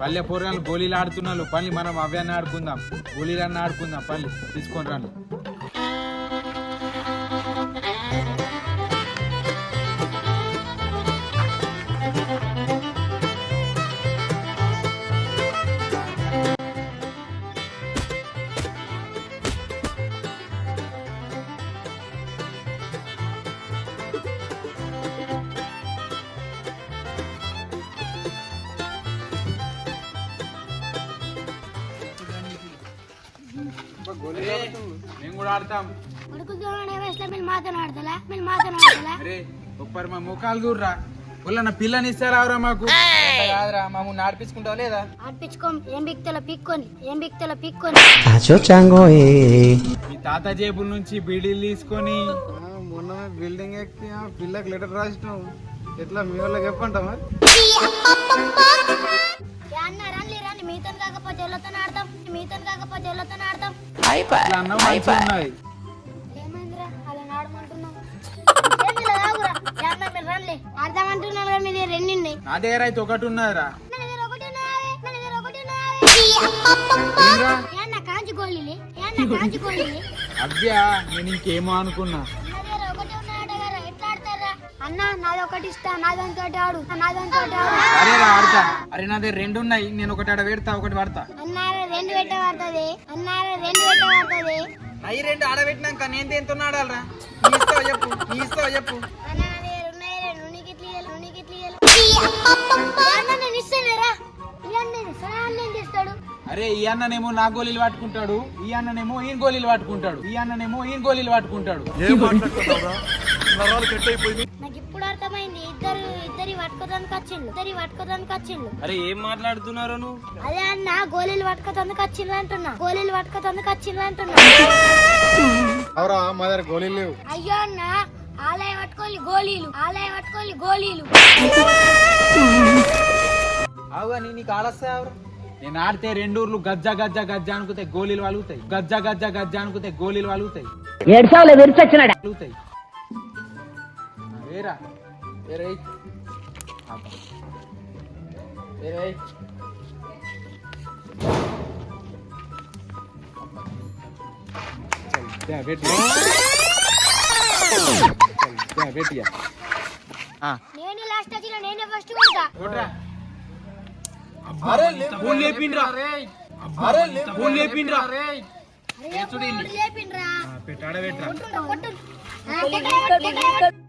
పల్లె పూర్వాలు గోళీలు ఆడుతున్నారు పల్లి మనం అవ్యాన్ని ఆడుకుందాం గోళీలన్నీ ఆడుకుందాం పల్లి తీసుకొని రాను మేము కూడా ఆడతాం అరే ఒప్పరు మా ముఖాలు దూర్రా వాళ్ళ పిల్లని ఇస్తారా మాకు కాదురా మమ్మల్ని ఆడిపించుకుంటావా లేదా ఆడిపించుకోం ఏం బిక్తలో పీక్కొని మీ తాత జేబుల నుంచి బీడీలు తీసుకొని మొన్న బిల్డింగ్ ఎక్కి పిల్లకి లెటర్ రాసినాం ఎట్లా మీ వాళ్ళకి చెప్పంటా మరి మీతో కాకపోతే ఆడతాం ఏమైందిరా అలా ఆడమంటున్నాం ఆడదామంటున్నాను మీ దగ్గర రెండు ఉన్నాయి నా దగ్గర అయితే ఒకటి ఉన్నదిరా కాంచి గోళీలే అవ్యా నేను ఇంకేమో అనుకున్నా అన్న నాది ఒకటి ఇస్తా నాదంతో ఆడు అరే రా ఆడతా అరే నా దగ్గర రెండు ఉన్నాయి నేను ఒకటి ఆడ పెడతా ఒకటి పడతా అన్నారా రెండు పెట్ట పడుతుంది అవి రెండు ఆడబెట్టినాక నేను దేంతో ఆడాలరా నీ ఇస్తావా చెప్పు అరే ఈ అన్ననేమో నా గోళీలు పట్టుకుంటాడు ఈ అన్ననేమో ఈయన గోళీలు పట్టుకుంటాడు నాకు ఇప్పుడు అర్థమైంది ఇద్దరి పట్టుకోదానికి వచ్చిండు అరే ఏం మాట్లాడుతున్నారు నువ్వు అదే అన్న గోళీలు పట్టుకోదానికి వచ్చిండ్రు అంటున్నా అవరా మా దగ్గర గోళీలు లేవు అయ్యో అన్న ఆలయ పట్టుకోవాలి గోళీలు అవుగా నీకు ఆడస్తా నేను ఆడితే రెండూర్లు గజ్జ అనుకుతాయి గోళీలు వాలుగుతాయి గజ్జ అనుకుతాయి గోళీలు వాలుగుతాయి వేరా నేను లాస్ట్ వచ్చిన నేనే ఫస్ట్ కొడతా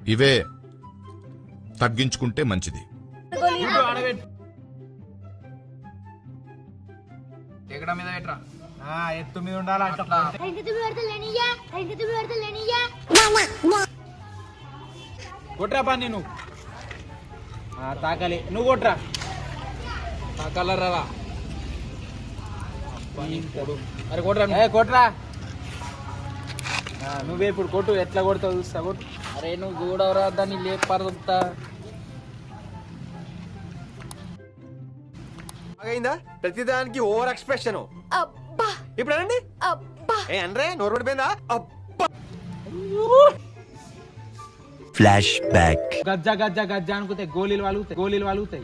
ఇవే తగ్గించుకుంటే మంచిది ఎక్కడ మీద పెట్టరా ఎత్తు మీద ఉండాలి అట్లా కొట్రా పని నువ్వు తాకాలి నువ్వు కొట్రా తాకాలరా అరే కొట్రా నువ్వే ఇప్పుడు కొట్టు ఎట్లా కొడతావు చూస్తా కొట్టు అరే నువ్వు చూడవరా దాన్ని లేపరుతా అయిందా ప్రతిదానికి ఓవర్ ఎక్స్ప్రెషన్ ఇప్పుడు అనండి ఏ అనరే నోరు పడిపోయిందా ఫ్లాష్ బ్యాక్ గజ్జ అనుకుతాయి గోళీలు వాలుగుతాయి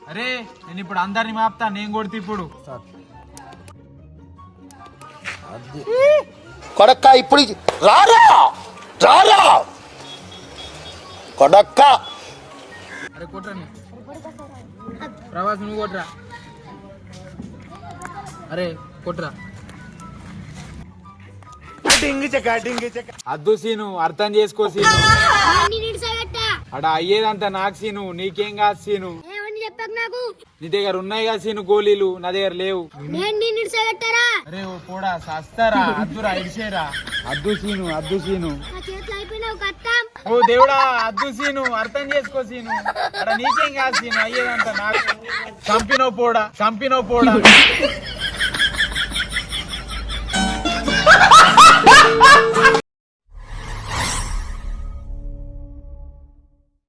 అరే నేను ఇప్పుడు అందరిని మాపుతా నేను కొడితే ఇప్పుడు కొడక్క ఇప్పుడు రారా కొడక్క అరే కొట్రా ప్రవాస్ నువ్వు కొట్రా అరే కొట్రా అద్దు సీను అర్థం చేసుకో సీను అడ అయ్యేదంతా నాకు సీను నీకేం కాదు సీను నాకు నీ దగ్గర ఉన్నాయి కదా సీను గోళీలు నా దగ్గర లేవు అరే ఓ పోడా సస్తారా అద్దురా ఇడిసేరా అద్దు సీను ఓ దేవుడా అద్దు సీను అర్థం చేసుకో సీను అడ నీకేం కాదు సీను అయ్యేదంతా నాకు చంపినో పోడా